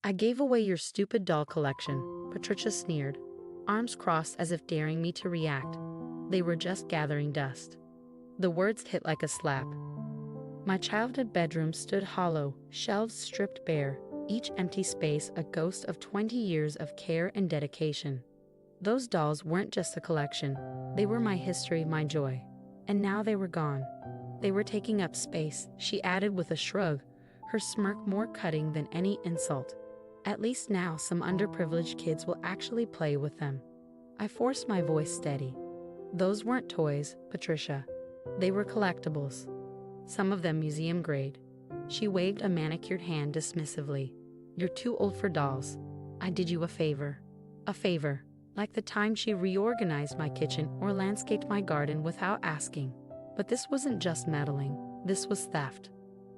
I gave away your stupid doll collection, Patricia sneered, arms crossed as if daring me to react. They were just gathering dust. The words hit like a slap. My childhood bedroom stood hollow, shelves stripped bare, each empty space a ghost of 20 years of care and dedication. Those dolls weren't just a collection. They were my history, my joy. And now they were gone. They were taking up space, she added with a shrug, her smirk more cutting than any insult. At least now some underprivileged kids will actually play with them. I forced my voice steady. Those weren't toys, Patricia. They were collectibles. Some of them museum grade. She waved a manicured hand dismissively. You're too old for dolls. I did you a favor. A favor, like the time she reorganized my kitchen or landscaped my garden without asking. But this wasn't just meddling, this was theft.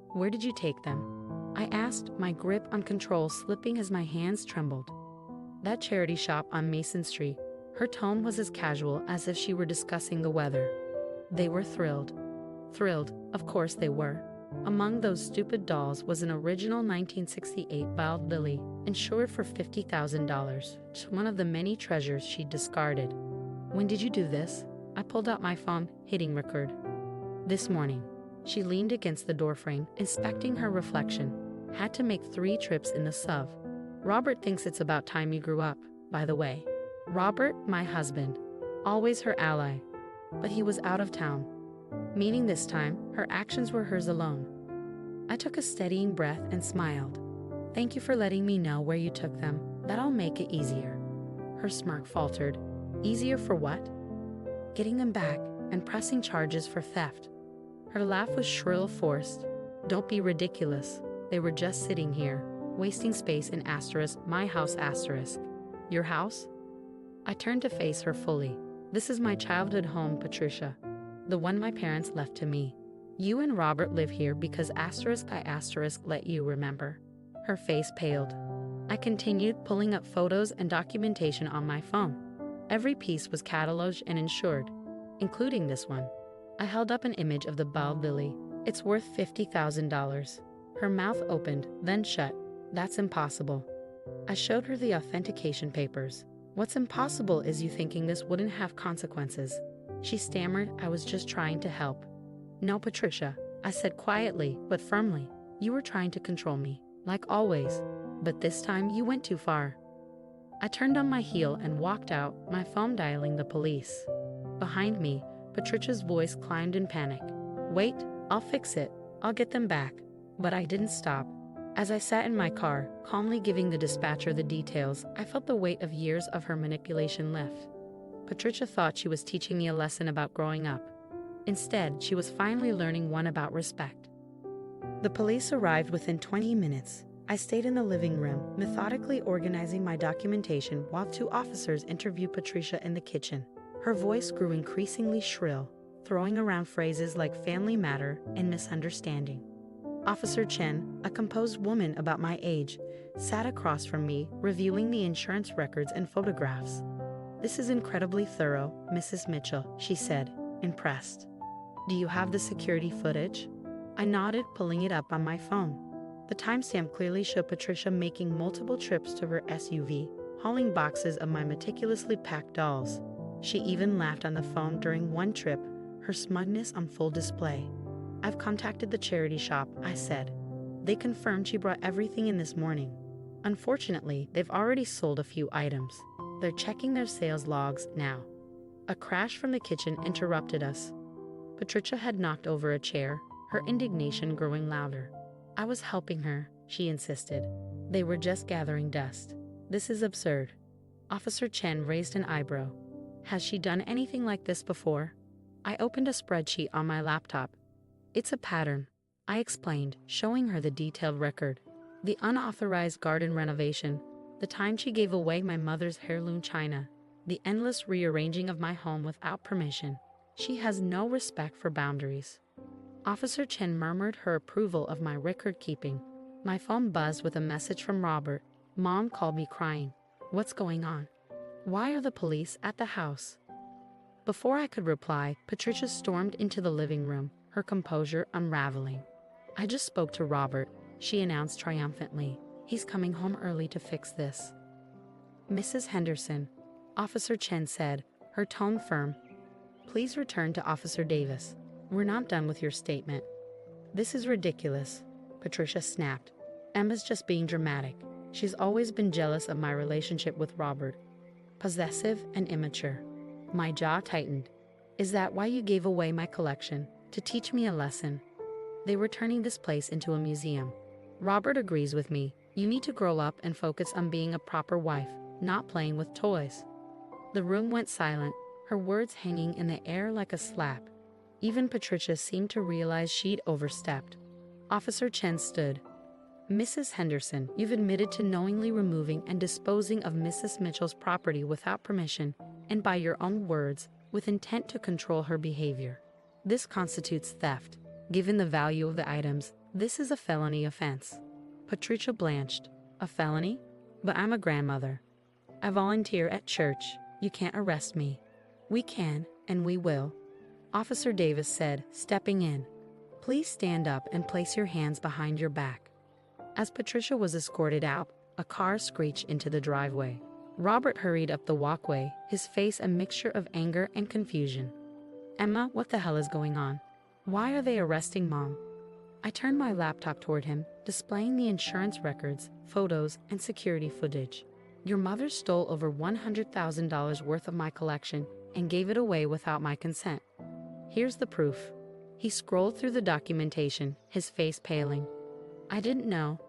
Where did you take them? I asked, my grip on control slipping as my hands trembled. That charity shop on Mason Street. Her tone was as casual as if she were discussing the weather. They were thrilled. Thrilled, of course they were. Among those stupid dolls was an original 1968 Wild Lily, insured for $50,000, one of the many treasures she'd discarded. When did you do this? I pulled out my phone, hitting record. This morning. She leaned against the doorframe, inspecting her reflection. Had to make 3 trips in the SUV. Robert thinks it's about time you grew up, by the way. Robert, my husband. Always her ally. But he was out of town. Meaning this time, her actions were hers alone. I took a steadying breath and smiled. Thank you for letting me know where you took them. That'll make it easier. Her smirk faltered. Easier for what? Getting them back and pressing charges for theft. Her laugh was shrill, forced. Don't be ridiculous. They were just sitting here, wasting space in asterisk, my house asterisk. Your house? I turned to face her fully. This is my childhood home, Patricia. The one my parents left to me. You and Robert live here because asterisk I asterisk let you remember. Her face paled. I continued, pulling up photos and documentation on my phone. Every piece was cataloged and insured, including this one. I held up an image of the bald lily. It's worth $50,000. Her mouth opened, then shut. That's impossible. I showed her the authentication papers. What's impossible is you thinking this wouldn't have consequences. She stammered, I was just trying to help. No, Patricia, I said quietly, but firmly. You were trying to control me, like always. But this time you went too far. I turned on my heel and walked out, my phone dialing the police. Behind me, Patricia's voice climbed in panic. Wait, I'll fix it. I'll get them back. But I didn't stop. As I sat in my car, calmly giving the dispatcher the details, I felt the weight of years of her manipulation lift. Patricia thought she was teaching me a lesson about growing up. Instead, she was finally learning one about respect. The police arrived within 20 minutes. I stayed in the living room, methodically organizing my documentation while 2 officers interviewed Patricia in the kitchen. Her voice grew increasingly shrill, throwing around phrases like family matter and misunderstanding. Officer Chen, a composed woman about my age, sat across from me, reviewing the insurance records and photographs. This is incredibly thorough, Mrs. Mitchell, she said, impressed. Do you have the security footage? I nodded, pulling it up on my phone. The timestamp clearly showed Patricia making multiple trips to her SUV, hauling boxes of my meticulously packed dolls. She even laughed on the phone during one trip, her smugness on full display. I've contacted the charity shop, I said. They confirmed she brought everything in this morning. Unfortunately, they've already sold a few items. They're checking their sales logs now. A crash from the kitchen interrupted us. Patricia had knocked over a chair, her indignation growing louder. I was helping her, she insisted. They were just gathering dust. This is absurd. Officer Chen raised an eyebrow. Has she done anything like this before? I opened a spreadsheet on my laptop. It's a pattern, I explained, showing her the detailed record. The unauthorized garden renovation, the time she gave away my mother's heirloom china, the endless rearranging of my home without permission. She has no respect for boundaries. Officer Chen murmured her approval of my record keeping. My phone buzzed with a message from Robert. Mom called me crying. What's going on? Why are the police at the house? Before I could reply, Patricia stormed into the living room, her composure unraveling. I just spoke to Robert, she announced triumphantly. He's coming home early to fix this. Mrs. Henderson, Officer Chen said, her tone firm. Please return to Officer Davis. We're not done with your statement. This is ridiculous, Patricia snapped. Emma's just being dramatic. She's always been jealous of my relationship with Robert. Possessive and immature. My jaw tightened. Is that why you gave away my collection? To teach me a lesson? They were turning this place into a museum. Robert agrees with me. You need to grow up and focus on being a proper wife, not playing with toys. The room went silent, her words hanging in the air like a slap. Even Patricia seemed to realize she'd overstepped. Officer Chen stood. Mrs. Henderson, you've admitted to knowingly removing and disposing of Mrs. Mitchell's property without permission, and by your own words, with intent to control her behavior. This constitutes theft. Given the value of the items, this is a felony offense. Patricia blanched. A felony? But I'm a grandmother. I volunteer at church. You can't arrest me. We can, and we will. Officer Davis said, stepping in. Please stand up and place your hands behind your back. As Patricia was escorted out, a car screeched into the driveway. Robert hurried up the walkway, his face a mixture of anger and confusion. Emma, what the hell is going on? Why are they arresting Mom? I turned my laptop toward him, displaying the insurance records, photos, and security footage. Your mother stole over $100,000 worth of my collection and gave it away without my consent. Here's the proof. He scrolled through the documentation, his face paling. I didn't know.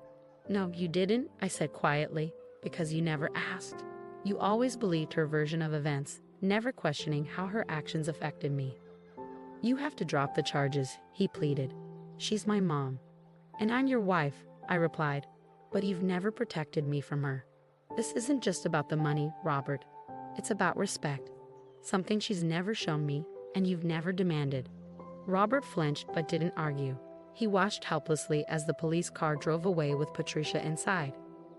No, you didn't, I said quietly, because you never asked. You always believed her version of events, never questioning how her actions affected me. You have to drop the charges, he pleaded. She's my mom. And I'm your wife, I replied. But you've never protected me from her. This isn't just about the money, Robert. It's about respect. Something she's never shown me, and you've never demanded. Robert flinched but didn't argue. He watched helplessly as the police car drove away with Patricia inside.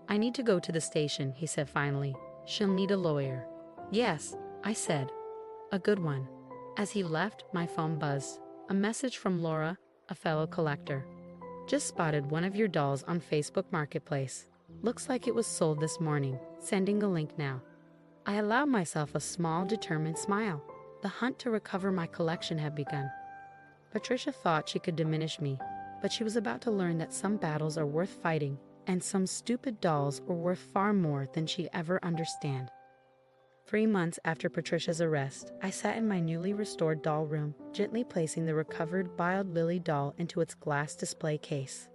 I need to go to the station, he said finally. She'll need a lawyer. Yes, I said. A good one. As he left, my phone buzzed. A message from Laura, a fellow collector. Just spotted one of your dolls on Facebook Marketplace. Looks like it was sold this morning. Sending a link now. I allowed myself a small, determined smile. The hunt to recover my collection had begun. Patricia thought she could diminish me, but she was about to learn that some battles are worth fighting, and some stupid dolls are worth far more than she'd ever understand. 3 months after Patricia's arrest, I sat in my newly restored doll room, gently placing the recovered Wild Lily doll into its glass display case.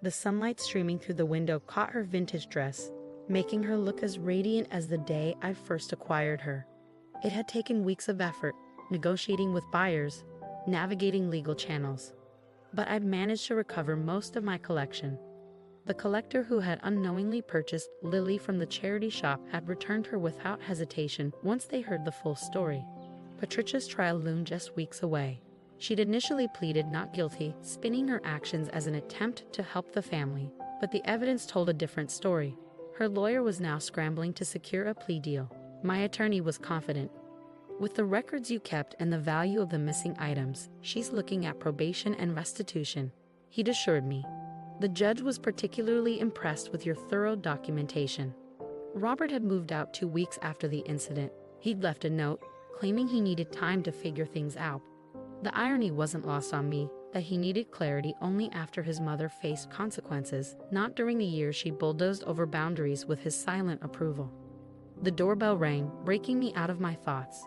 The sunlight streaming through the window caught her vintage dress, making her look as radiant as the day I first acquired her. It had taken weeks of effort, negotiating with buyers, navigating legal channels. But I'd managed to recover most of my collection. The collector who had unknowingly purchased Lily from the charity shop had returned her without hesitation once they heard the full story. Patricia's trial loomed just weeks away. She'd initially pleaded not guilty, spinning her actions as an attempt to help the family, but the evidence told a different story. Her lawyer was now scrambling to secure a plea deal. My attorney was confident. With the records you kept and the value of the missing items, she's looking at probation and restitution, he'd assured me. The judge was particularly impressed with your thorough documentation. Robert had moved out 2 weeks after the incident. He'd left a note, claiming he needed time to figure things out. The irony wasn't lost on me that he needed clarity only after his mother faced consequences, not during the years she bulldozed over boundaries with his silent approval. The doorbell rang, breaking me out of my thoughts.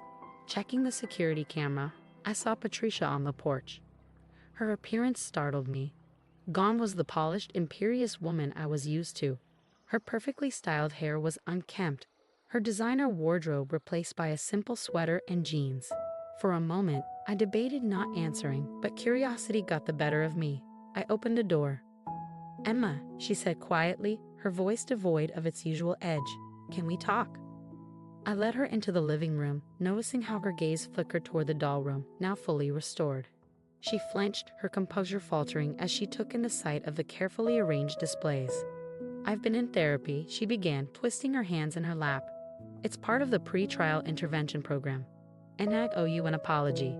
Checking the security camera, I saw Patricia on the porch. Her appearance startled me. Gone was the polished, imperious woman I was used to. Her perfectly styled hair was unkempt, her designer wardrobe replaced by a simple sweater and jeans. For a moment, I debated not answering, but curiosity got the better of me. I opened the door. Emma, she said quietly, her voice devoid of its usual edge. Can we talk? I led her into the living room, noticing how her gaze flickered toward the doll room, now fully restored. She flinched, her composure faltering as she took in the sight of the carefully arranged displays. I've been in therapy, she began, twisting her hands in her lap. It's part of the pre-trial intervention program. And I owe you an apology.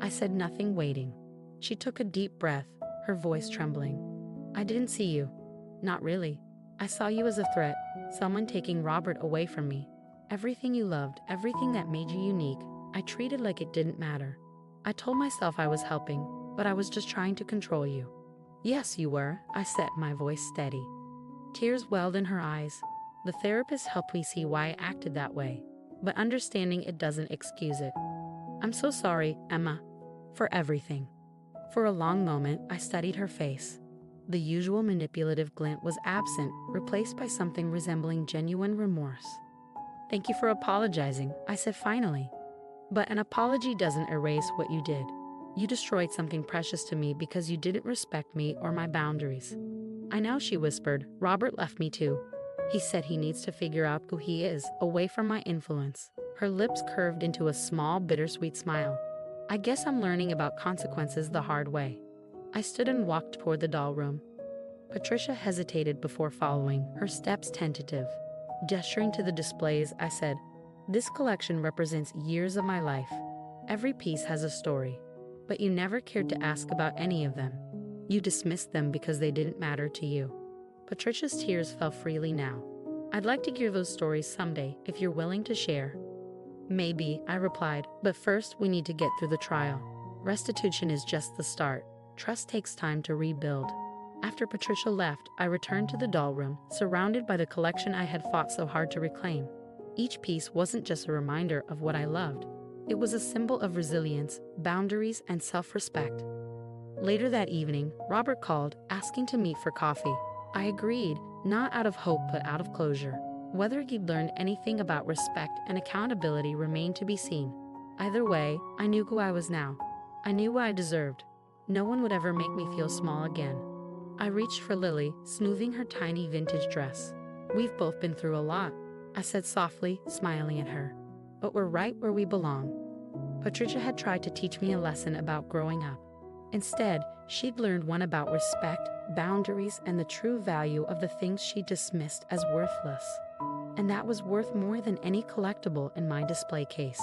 I said nothing, waiting. She took a deep breath, her voice trembling. I didn't see you. Not really. I saw you as a threat, someone taking Robert away from me. Everything you loved, everything that made you unique, I treated like it didn't matter. I told myself I was helping, but I was just trying to control you. Yes, you were, I said, my voice steady. Tears welled in her eyes. The therapist helped me see why I acted that way, but understanding it doesn't excuse it. I'm so sorry, Emma, for everything. For a long moment, I studied her face. The usual manipulative glint was absent, replaced by something resembling genuine remorse. Thank you for apologizing, I said finally. But an apology doesn't erase what you did. You destroyed something precious to me because you didn't respect me or my boundaries. I know, she whispered. Robert left me too. He said he needs to figure out who he is, away from my influence. Her lips curved into a small, bittersweet smile. I guess I'm learning about consequences the hard way. I stood and walked toward the doll room. Patricia hesitated before following, her steps tentative. Gesturing to the displays, I said, "This collection represents years of my life. Every piece has a story. But you never cared to ask about any of them. You dismissed them because they didn't matter to you." Patricia's tears fell freely now. "I'd like to hear those stories someday, if you're willing to share." "Maybe," I replied, "but first we need to get through the trial. Restitution is just the start. Trust takes time to rebuild." After Patricia left, I returned to the doll room, surrounded by the collection I had fought so hard to reclaim. Each piece wasn't just a reminder of what I loved. It was a symbol of resilience, boundaries, and self-respect. Later that evening, Robert called, asking to meet for coffee. I agreed, not out of hope but out of closure. Whether he'd learned anything about respect and accountability remained to be seen. Either way, I knew who I was now. I knew what I deserved. No one would ever make me feel small again. I reached for Lily, smoothing her tiny vintage dress. "We've both been through a lot," I said softly, smiling at her. "But we're right where we belong." Patricia had tried to teach me a lesson about growing up. Instead, she'd learned one about respect, boundaries, and the true value of the things she dismissed as worthless. And that was worth more than any collectible in my display case.